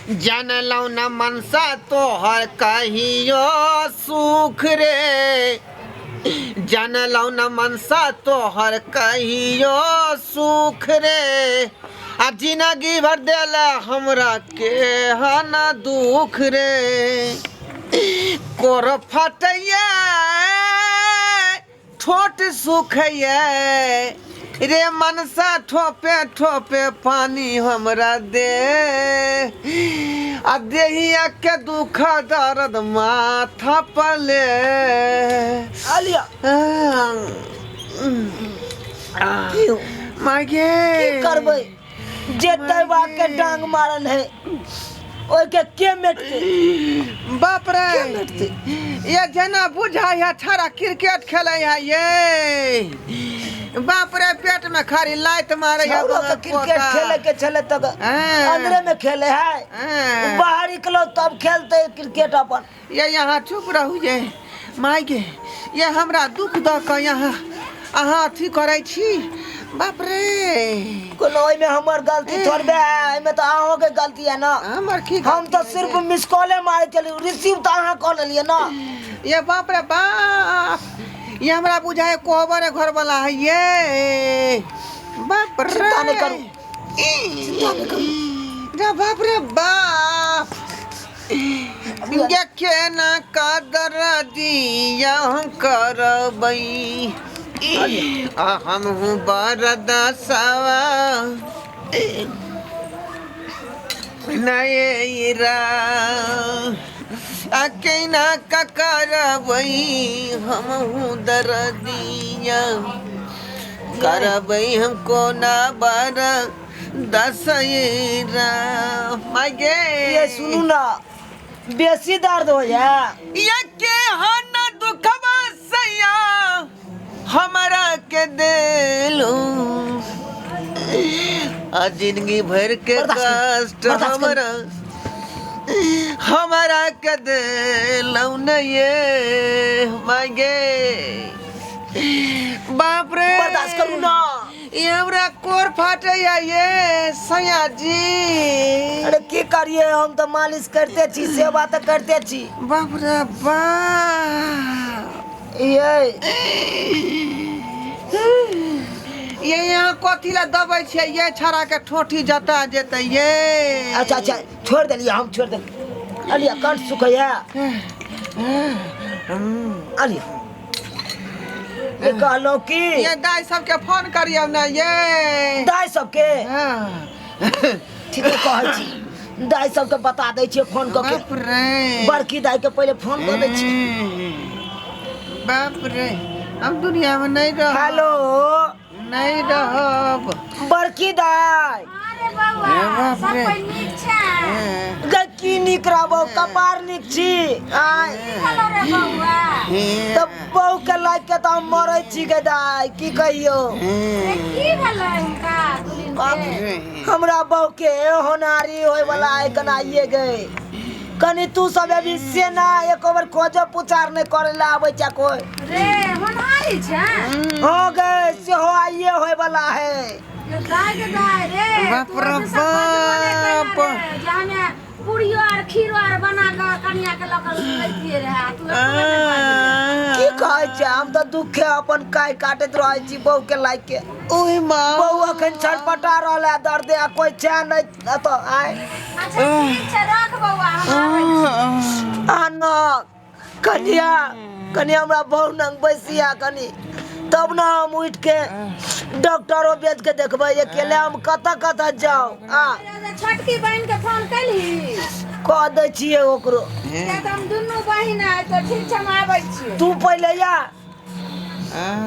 जानलौ न मनसा तोहर कहियो सुख रे, जानलौ न मनसा तोहर कहियो सुख रे, आ जिंदगी भर देला हमरा के हन दुख रे। कोर फटैया ठोट सुखैया रे मनसा ठोपे ठोपे पानी हमरा दे, आ देहिया के दुख दर्द माथा पर ले आलिया मागे की करबै जे दैवा के डांग मारल है ओइ के मेटते बाप रे। ये जना बुझा या छाड़ा क्रिकेट खेले है ये बाप रे, पेट में खाली लाइट मारे है। क्रिकेट खेले के चले तक अंदर में खेले है, बाहर निकलो तब खेलते क्रिकेट अपन। ये यहाँ चुप रहू ये मायके, ये हमरा दुख द के यहाँ अहाँ अथी करे छी। बाप रे कोनो में हमर गलती थोड़बे है, एमे तो अहाँ के गलती है ना। हमर की हम तो सिर्फ मिस कॉले मारे चली, रिसीव तो अहाँ कॉल लिए ना। ये बाप रे बाप, ये हमरा बुझाए कोहबर घर वाला है ये। बाप रे चिंता नहीं करू, चिंता नहीं करू। बाप रे बाप, ये के ना कदर दिया करबई, हम हूँ बरदसवा नयरा अकेना का करबई, हम हूँ दर्दिया करबई हमको ना बर दसरा। मागे ये सुनू ना, बेसी दर्द हो जाए ये के हन दुखवा सैया हमरा के देलू, आ जिंदगी भर के कष्ट हमरा के देलू न ये मांगे। बाप रे बर्दाश्त करू ना, ये हमरा कोर फाटे या ये सैया जी। अरे की करिए, हम तो मालिश करते छी, सेवा तो करते छी। बाप रे बाप, ये यहाँ कथी ला दबाई छे ये छड़ा के ठोठी जता जेते ये। अच्छा अच्छा छोड़ देलिए, हम छोड़ देलिए। अलिया कंठ सुखैया अलिया, ये कहलो कि ये दाई सबके फोन करियो ना ये। दाई सबके ठीक है कहै छी, दाई सबके बता दै छियै फोन क बाप के। रे बड़की दाई के पहले फोन कर दै छी। बाप रे हम दुनिया में नहीं रह, हेलो नहीं रहब। बड़की दाई अरे बउआ सब कोई नीक छै, गकी निक रहबो, कपार निक छी। आय हेलो रे बउआ, तब बहू के लाइक के तो हम मरै छी गे दाई, की कहियो। रे की भेलै हुनका दुलिन के? हमरा बहू के होनारी होय वाला है कनाइए गए, कनी तू सब अभी से ना एक बार खोजो पुचार नहीं करे ला आबै छै कोई। रे होनारी छै, हो गए से हो आइए होय वाला है। ये दाई के दाई रे बाप रे बाप, जाने पूरियो और खीरो और बना के कन्या के लकर लइतिए रहे तू। की कहै छै, हम तो दुखे अपन काय काटत रहै छी बहू के लाइक के। ओए माँ बहू अखन छटपटा रहल है, दर्द आ कोई छै नहीं तो आय। अच्छा ठीक छै रख बउआ, हम आबै छी। आना कन्या कन्या हमरा बहू नंग बैसिया कनी, तब ना हम उठ के डॉक्टरो बेच के देखबै ये केले हम कतऽ कतऽ जाऊ। छोटकी बहन के फोन कैली, कह दै छियै ओकरो, हम दुनू बहिन है तो ठीक छै हम आबै छी। तू पहिले या